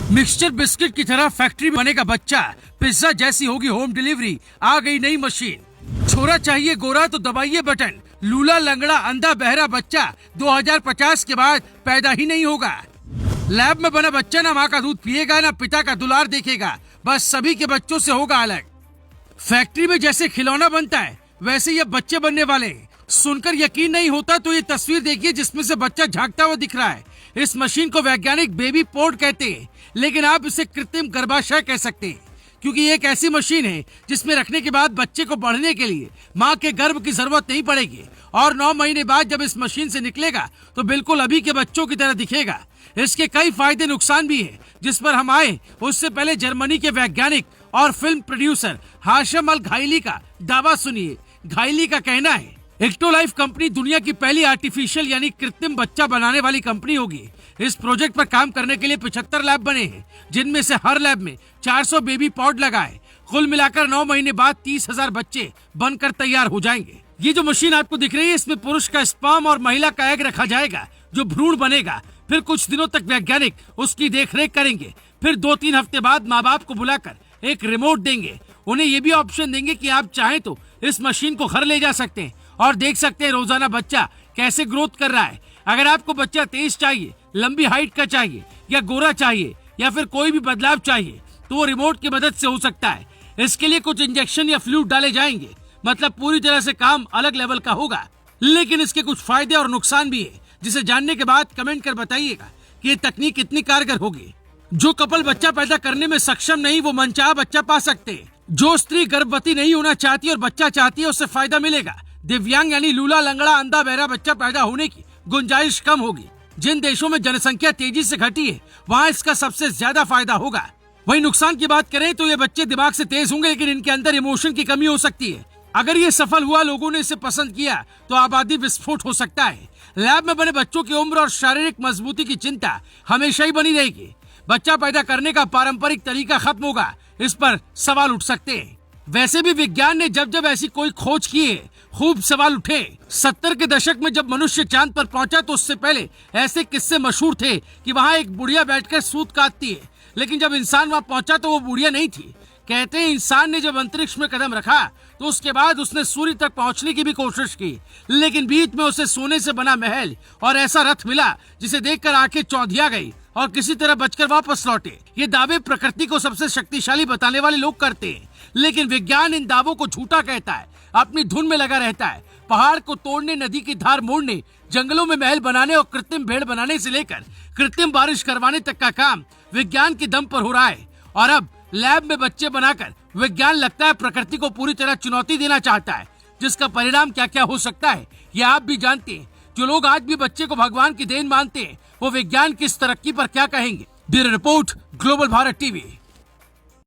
Mixture biscuit की तरह factory में बनेगा बच्चा, पिज्जा जैसी होगी होम डिलीवरी, आ गई नई मशीन। छोरा चाहिए गोरा तो दबाइए बटन, लूला लंगड़ा अंधा बहरा बच्चा 2050 के बाद पैदा ही नहीं होगा। लैब में बना बच्चा ना माँ का दूध पिएगा ना पिता का दुलार देखेगा, बस सभी के बच्चों से होगा अलग। फैक्ट्री में जैसे खिलौना बनता है वैसे ये बच्चे बनने वाले हैं। सुनकर यकीन नहीं होता तो ये तस्वीर देखिए जिसमें से बच्चा झांकता हुआ दिख रहा है। इस मशीन को वैज्ञानिक बेबी पोर्ट कहते हैं, लेकिन आप इसे कृत्रिम गर्भाशय कह सकते हैं, क्योंकि ये एक ऐसी मशीन है जिसमें रखने के बाद बच्चे को बढ़ने के लिए माँ के गर्भ की जरूरत नहीं पड़ेगी और 9 महीने बाद जब इस मशीन से निकलेगा तो बिल्कुल अभी के बच्चों की तरह दिखेगा। इसके कई फायदे नुकसान भी है, जिस पर हम आए उससे पहले जर्मनी के वैज्ञानिक और फिल्म प्रोड्यूसर हाशिम अल घाइली का दावा सुनिए। घाइली का कहना है, एक्टोलाइफ कंपनी दुनिया की पहली आर्टिफिशियल यानी कृत्रिम बच्चा बनाने वाली कंपनी होगी। इस प्रोजेक्ट पर काम करने के लिए 75 लैब बने हैं, जिनमें से हर लैब में 400 बेबी पॉड लगाए। कुल मिलाकर 9 महीने बाद 30,000 बच्चे बनकर तैयार हो जाएंगे। ये जो मशीन आपको दिख रही है इसमें पुरुष का स्पर्म और महिला का एग रखा जाएगा जो भ्रूण बनेगा। फिर कुछ दिनों तक वैज्ञानिक उसकी देखरेख करेंगे। फिर 2-3 हफ्ते बाद माँ बाप को बुलाकर एक रिमोट देंगे। उन्हें ये भी ऑप्शन देंगे कि आप चाहें तो इस मशीन को घर ले जा सकते हैं और देख सकते हैं रोजाना बच्चा कैसे ग्रोथ कर रहा है। अगर आपको बच्चा तेज चाहिए, लंबी हाइट का चाहिए या गोरा चाहिए या फिर कोई भी बदलाव चाहिए तो वो रिमोट की मदद से हो सकता है। इसके लिए कुछ इंजेक्शन या फ्लूइड डाले जाएंगे, मतलब पूरी तरह से काम अलग लेवल का होगा। लेकिन इसके कुछ फायदे और नुकसान भी है, जिसे जानने के बाद कमेंट कर बताइएगा कि ये तकनीक कितनी कारगर होगी। जो कपल बच्चा पैदा करने में सक्षम नहीं वो मनचाहा बच्चा पा सकते हैं। जो स्त्री गर्भवती नहीं होना चाहती और बच्चा चाहती है उससे फायदा मिलेगा। दिव्यांग यानी लूला लंगड़ा अंधा बहरा बच्चा पैदा होने की गुंजाइश कम होगी। जिन देशों में जनसंख्या तेजी से घटी है वहाँ इसका सबसे ज्यादा फायदा होगा। वही नुकसान की बात करें तो ये बच्चे दिमाग से तेज होंगे, लेकिन इनके अंदर इमोशन की कमी हो सकती है। अगर ये सफल हुआ, लोगों ने इसे पसंद किया तो आबादी विस्फोट हो सकता है। लैब में बने बच्चों की उम्र और शारीरिक मजबूती की चिंता हमेशा ही बनी रहेगी। बच्चा पैदा करने का पारंपरिक तरीका खत्म होगा, इस पर सवाल उठ सकते हैं। वैसे भी विज्ञान ने जब जब ऐसी कोई खोज की है खूब सवाल उठे। 70 के दशक में जब मनुष्य चांद पर पहुंचा तो उससे पहले ऐसे किस्से मशहूर थे कि वहाँ एक बुढ़िया बैठकर सूत काटती है, लेकिन जब इंसान वहाँ पहुंचा तो वो बुढ़िया नहीं थी। कहते हैं इंसान ने जब अंतरिक्ष में कदम रखा तो उसके बाद उसने सूर्य तक पहुंचने की भी कोशिश की, लेकिन बीच में उसे सोने से बना महल और ऐसा रथ मिला जिसे देखकर आंखें चौंधिया गई और किसी तरह बचकर वापस लौटे। ये दावे प्रकृति को सबसे शक्तिशाली बताने वाले लोग करते हैं, लेकिन विज्ञान इन दावों को झूठा कहता है। अपनी धुन में लगा रहता है। पहाड़ को तोड़ने, नदी की धार मोड़ने, जंगलों में महल बनाने और कृत्रिम भेड़ बनाने से लेकर कृत्रिम बारिश करवाने तक का काम विज्ञान के दम पर हो रहा है। और अब लैब में बच्चे बनाकर विज्ञान लगता है प्रकृति को पूरी तरह चुनौती देना चाहता है, जिसका परिणाम क्या क्या हो सकता है ये आप भी जानते हैं। जो लोग आज भी बच्चे को भगवान की देन मानते हैं वो विज्ञान की इस तरक्की पर क्या कहेंगे। Bureau report, global Bharat TV.